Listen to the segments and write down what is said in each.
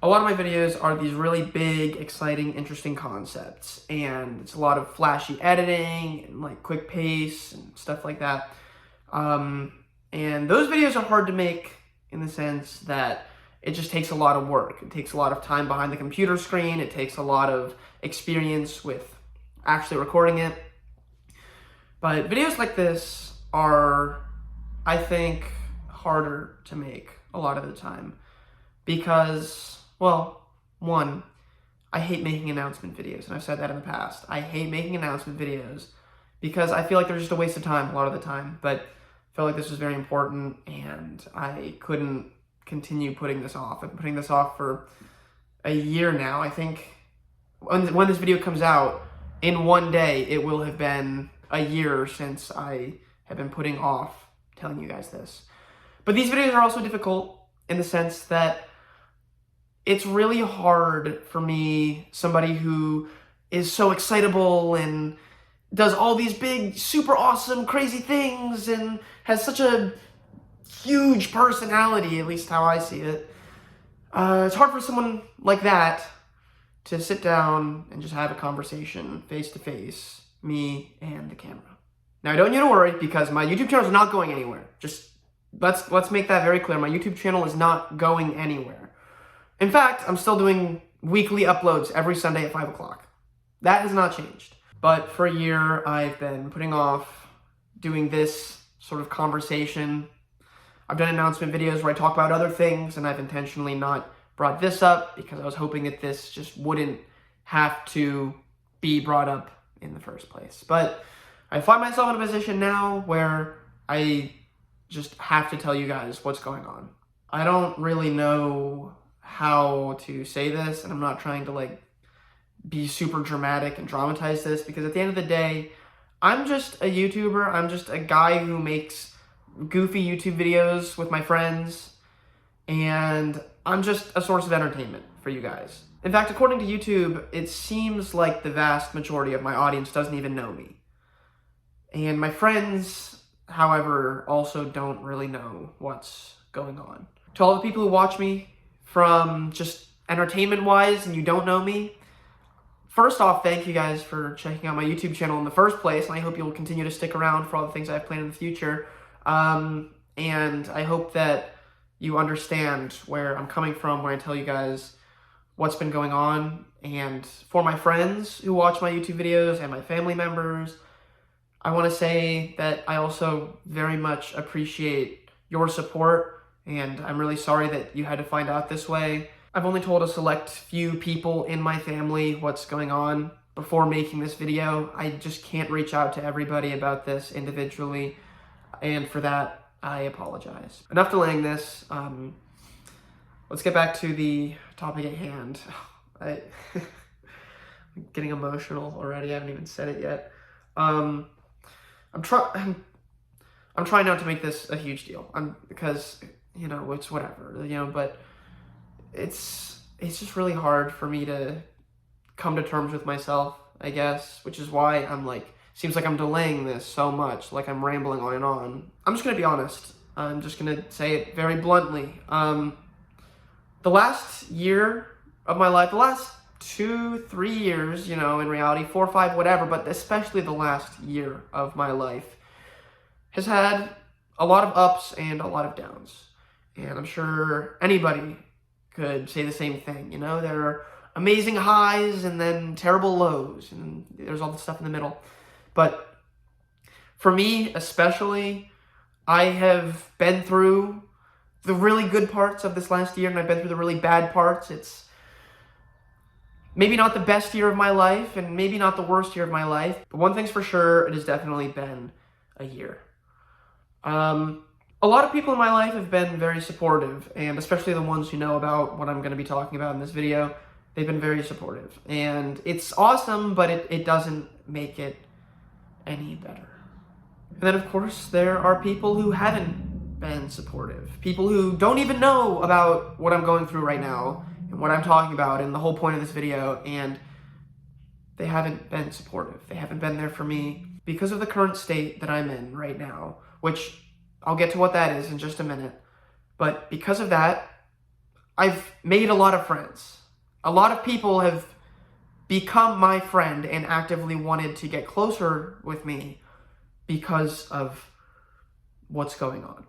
A lot of my videos are these really big, exciting, interesting concepts, and it's a lot of flashy editing and like quick pace and stuff like that. And those videos are hard to make in the sense that it just takes a lot of work. It takes a lot of time behind the computer screen. It takes a lot of experience with actually recording it. But videos like this are, I think, harder to make a lot of the time because, well, one, I hate making announcement videos, and I've said that in the past. I hate making announcement videos because I feel like they're just a waste of time a lot of the time, but I felt like this was very important, and I couldn't continue putting this off. I've been putting this off for a year now. I think when this video comes out, in one day, it will have been a year since I have been putting off telling you guys this. But these videos are also difficult in the sense that it's really hard for me, somebody who is so excitable and does all these big, super awesome, crazy things and has such a huge personality, at least how I see it. It's hard for someone like that to sit down and just have a conversation face to face, me and the camera. Now, I don't need to worry because my YouTube channel is not going anywhere. Just let's make that very clear. My YouTube channel is not going anywhere. In fact, I'm still doing weekly uploads every Sunday at 5 o'clock. That has not changed. But for a year, I've been putting off doing this sort of conversation. I've done announcement videos where I talk about other things, and I've intentionally not brought this up because I was hoping that this just wouldn't have to be brought up in the first place. But I find myself in a position now where I just have to tell you guys what's going on. I don't really know how to say this, and I'm not trying to like be super dramatic and dramatize this because at the end of the day, I'm just a YouTuber. I'm just a guy who makes goofy YouTube videos with my friends, and I'm just a source of entertainment for you guys. In fact, according to YouTube, it seems like the vast majority of my audience doesn't even know me. And my friends, however, also don't really know what's going on. To all the people who watch me from just entertainment-wise and you don't know me, first off, thank you guys for checking out my YouTube channel in the first place, and I hope you'll continue to stick around for all the things I have planned in the future. And I hope that you understand where I'm coming from when I tell you guys what's been going on. And for my friends who watch my YouTube videos and my family members, I want to say that I also very much appreciate your support, and I'm really sorry that you had to find out this way. I've only told a select few people in my family what's going on before making this video. I just can't reach out to everybody about this individually, and for that, I apologize. Enough delaying this. Let's get back to the topic at hand. I'm getting emotional already. I haven't even said it yet. I'm trying not to make this a huge deal. Because, you know, it's whatever, you know, but it's just really hard for me to come to terms with myself, I guess, which is why I'm like, seems like I'm delaying this so much, like I'm rambling on and on. I'm just gonna be honest. I'm just gonna say it very bluntly. The last year of my life, the last 2-3 years, you know, in reality, 4 or 5, whatever, but especially the last year of my life has had a lot of ups and a lot of downs. And I'm sure anybody could say the same thing, you know? There are amazing highs and then terrible lows, and there's all the stuff in the middle. But for me, especially, I have been through the really good parts of this last year, and I've been through the really bad parts. It's maybe not the best year of my life, and maybe not the worst year of my life, but one thing's for sure, it has definitely been a year. A lot of people in my life have been very supportive, and especially the ones who know about what I'm going to be talking about in this video, they've been very supportive. And it's awesome, but it doesn't make it any better. And then, of course, there are people who haven't been supportive. People who don't even know about what I'm going through right now and what I'm talking about and the whole point of this video, and they haven't been supportive. They haven't been there for me because of the current state that I'm in right now, which I'll get to what that is in just a minute. But because of that, I've made a lot of friends. A lot of people have become my friend and actively wanted to get closer with me because of what's going on.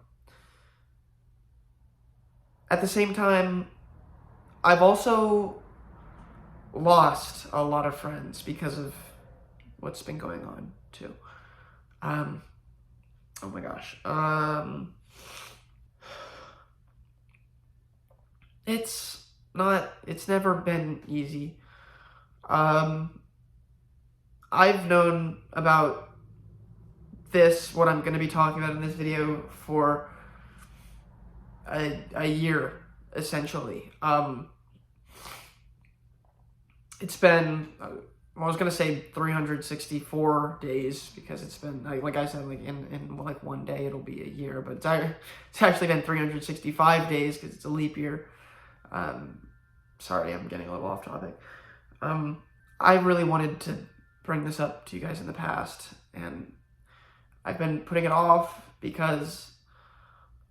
At the same time, I've also lost a lot of friends because of what's been going on too. Oh my gosh. It's never been easy. I've known about what I'm going to be talking about in this video for a year, essentially. It's been, I was going to say 364 days, because it's been, like I said, like in like one day it'll be a year, but it's actually been 365 days because it's a leap year. Sorry, I'm getting a little off topic. I really wanted to bring this up to you guys in the past, and I've been putting it off because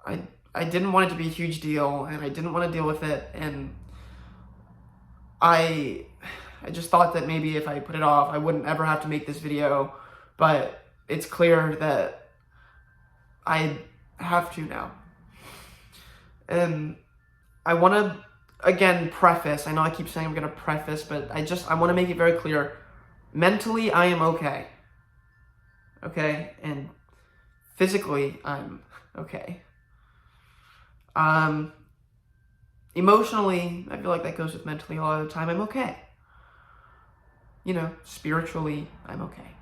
I didn't want it to be a huge deal, and I didn't want to deal with it, and I just thought that maybe if I put it off, I wouldn't ever have to make this video, but it's clear that I have to now. And I want to, again, preface, I know I keep saying I'm going to preface, but I want to make it very clear, mentally I am okay. Okay? And physically I'm okay. Emotionally, I feel like that goes with mentally a lot of the time, I'm okay. You know, spiritually, I'm okay.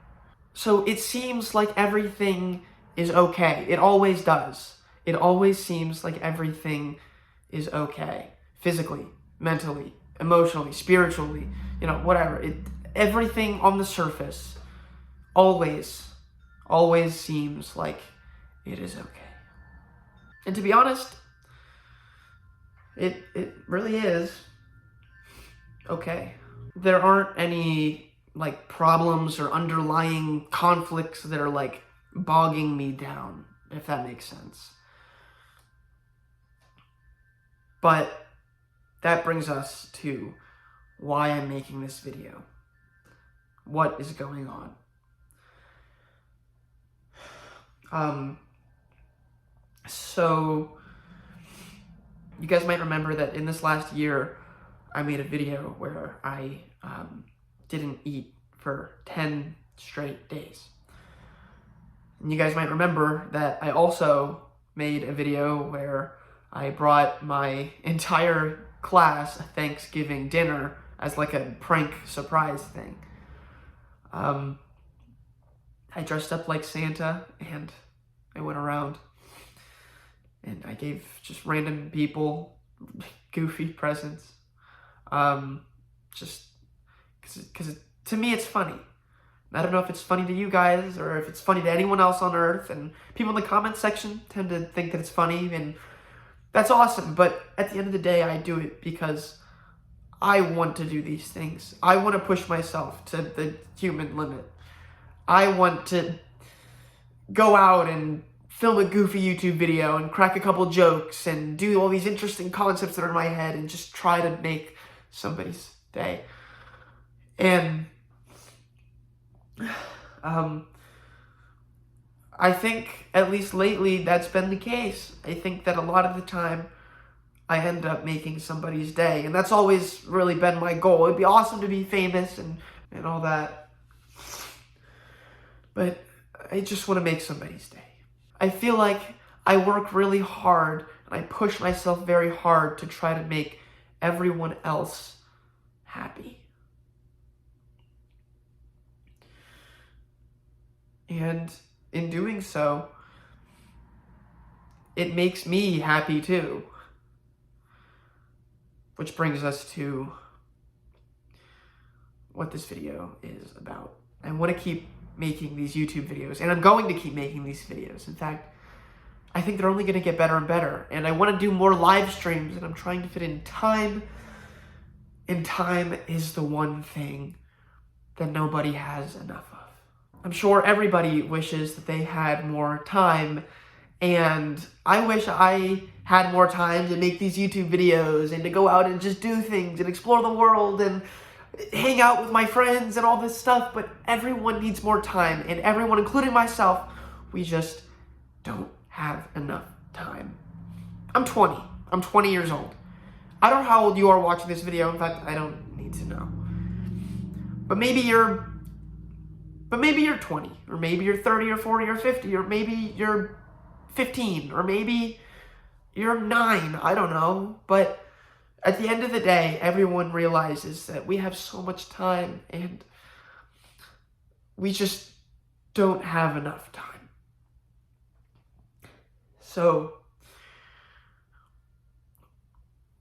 So it seems like everything is okay. It always does. It always seems like everything is okay. Physically, mentally, emotionally, spiritually, you know, whatever. Everything on the surface always seems like it is okay. And to be honest, it really is okay. There aren't any like problems or underlying conflicts that are like bogging me down, if that makes sense. But that brings us to why I'm making this video. What is going on? So you guys might remember that in this last year, I made a video where I didn't eat for 10 straight days. And you guys might remember that I also made a video where I brought my entire class a Thanksgiving dinner as like a prank surprise thing. I dressed up like Santa and I went around and I gave just random people goofy presents. Just because to me it's funny. I don't know if it's funny to you guys or if it's funny to anyone else on earth, and people in the comment section tend to think that it's funny, and that's awesome, but at the end of the day, I do it because I want to do these things. I want to push myself to the human limit. I want to go out and film a goofy YouTube video and crack a couple jokes and do all these interesting concepts that are in my head and just try to make somebody's day. And I think, at least lately, that's been the case. I think that a lot of the time, I end up making somebody's day. And that's always really been my goal. It'd be awesome to be famous and all that. But I just want to make somebody's day. I feel like I work really hard and I push myself very hard to try to make everyone else happy. And in doing so, it makes me happy too. Which brings us to what this video is about. I want to keep making these YouTube videos, and I'm going to keep making these videos. In fact, I think they're only going to get better and better, and I want to do more live streams, and I'm trying to fit in time, and time is the one thing that nobody has enough of. I'm sure everybody wishes that they had more time, and I wish I had more time to make these YouTube videos and to go out and just do things and explore the world and hang out with my friends and all this stuff, but everyone needs more time, and everyone, including myself, we just don't have enough time. I'm 20. I'm 20 years old. I don't know how old you are watching this video. In fact, I don't need to know. But maybe you're 20, or maybe you're 30 or 40 or 50, or maybe you're 15, or maybe you're 9. I don't know. But at the end of the day, everyone realizes that we have so much time and we just don't have enough time. So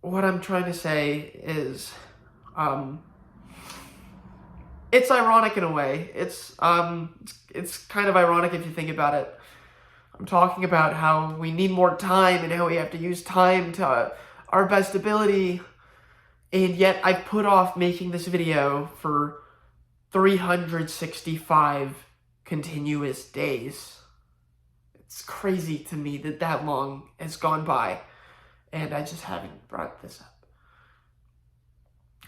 what I'm trying to say is, it's ironic in a way. It's kind of ironic if you think about it. I'm talking about how we need more time and how we have to use time to our best ability, and yet I put off making this video for 365 continuous days. It's crazy to me that that long has gone by, and I just haven't brought this up.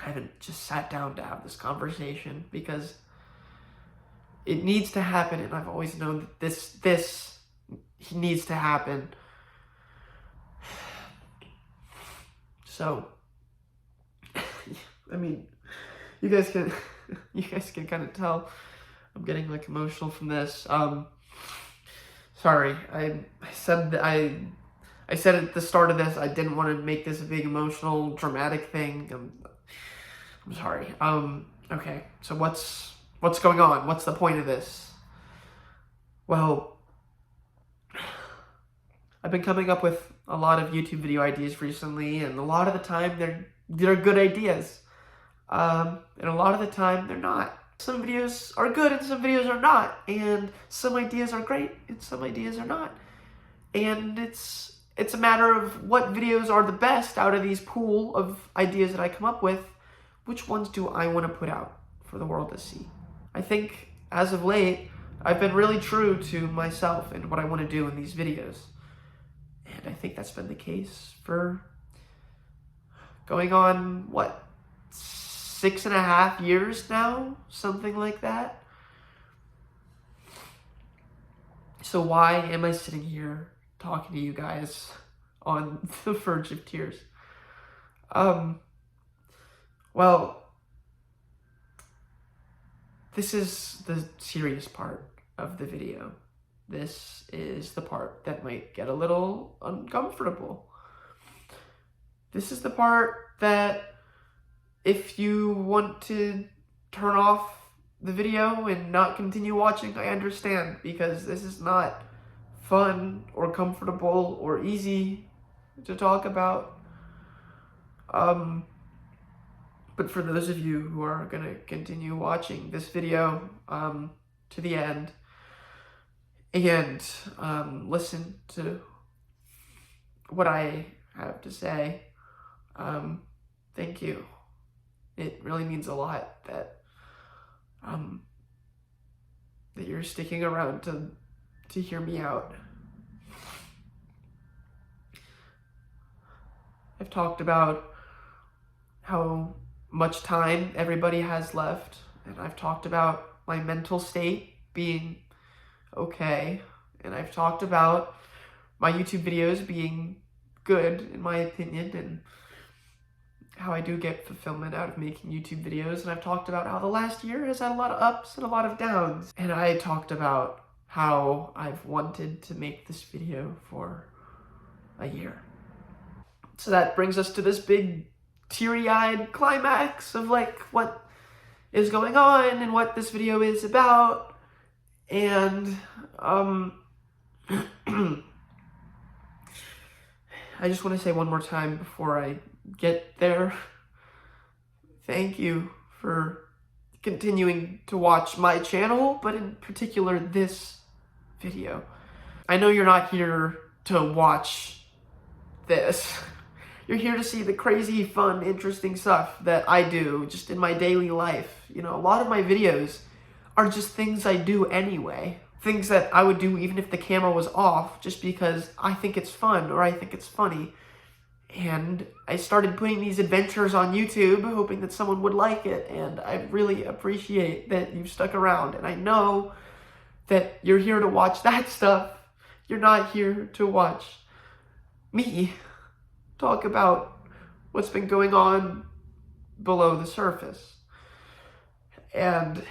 I haven't just sat down to have this conversation because it needs to happen, and I've always known that this needs to happen. So, I mean, you guys can kind of tell I'm getting like emotional from this. Sorry, I said that I said at the start of this I didn't want to make this a big emotional, dramatic thing. I'm sorry. Okay, so what's going on? What's the point of this? Well, I've been coming up with a lot of YouTube video ideas recently, and a lot of the time they're good ideas. And a lot of the time they're not. Some videos are good and some videos are not, and some ideas are great and some ideas are not. And it's a matter of what videos are the best out of these pool of ideas that I come up with. Which ones do I want to put out for the world to see? I think as of late, I've been really true to myself and what I want to do in these videos. And I think that's been the case for going on, what, 6.5 years now? Something like that. So why am I sitting here talking to you guys on the verge of tears? Well, this is the serious part of the video. This is the part that might get a little uncomfortable. This is the part that if you want to turn off the video and not continue watching, I understand, because this is not fun or comfortable or easy to talk about. But for those of you who are going to continue watching this video to the end and listen to what I have to say, thank you. It really means a lot that you're sticking around to hear me out. I've talked about how much time everybody has left, and I've talked about my mental state being okay, and I've talked about my YouTube videos being good, in my opinion, and how I do get fulfillment out of making YouTube videos, and I've talked about how the last year has had a lot of ups and a lot of downs, and I talked about how I've wanted to make this video for a year. So that brings us to this big teary-eyed climax of like what is going on and what this video is about. And I just want to say one more time before I get there, thank you for continuing to watch my channel, but in particular this video. I know you're not here to watch this. You're here to see the crazy, fun, interesting stuff that I do just in my daily life. You know, a lot of my videos are just things I do anyway things that I would do even if the camera was off, just because I think it's fun or I think it's funny. And I started putting these adventures on YouTube, hoping that someone would like it, and I really appreciate that you've stuck around. And I know that you're here to watch that stuff. You're not here to watch me talk about what's been going on below the surface. And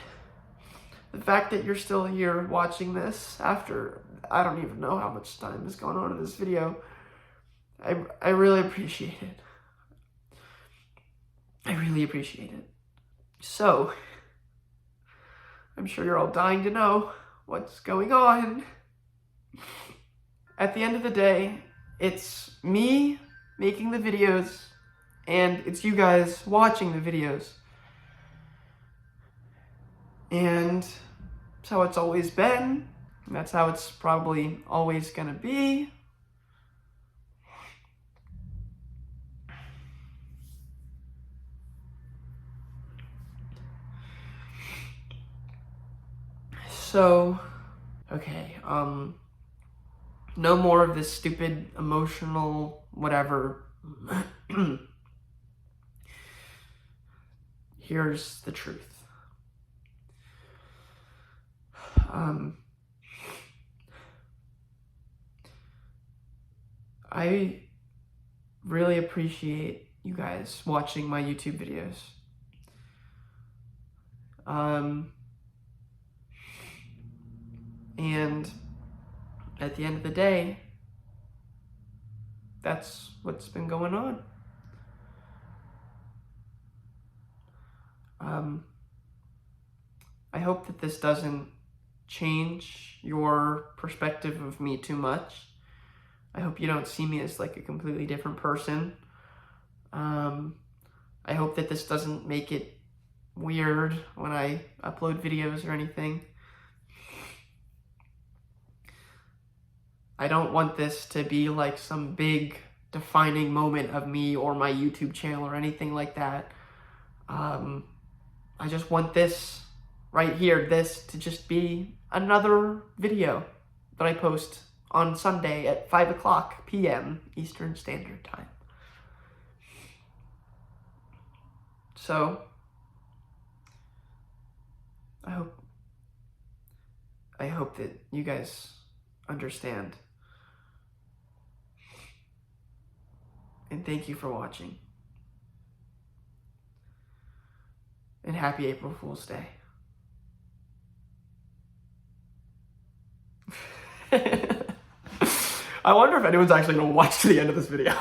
the fact that you're still here watching this after, I don't even know how much time has gone on in this video, I really appreciate it. I really appreciate it. So, I'm sure you're all dying to know what's going on. At the end of the day, it's me making the videos, and it's you guys watching the videos. And that's how it's always been, and that's how it's probably always gonna be. So, okay, no more of this stupid, emotional, whatever. Here's the truth. I really appreciate you guys watching my YouTube videos. And at the end of the day, that's what's been going on. I hope that this doesn't change your perspective of me too much. I hope you don't see me as like a completely different person. I hope that this doesn't make it weird when I upload videos or anything. I don't want this to be like some big defining moment of me or my YouTube channel or anything like that. I just want this right here, this to just be another video that I post on Sunday at 5:00 p.m. Eastern Standard Time. So, I hope that you guys understand. And thank you for watching. And happy April Fool's Day. I wonder if anyone's actually going to watch to the end of this video.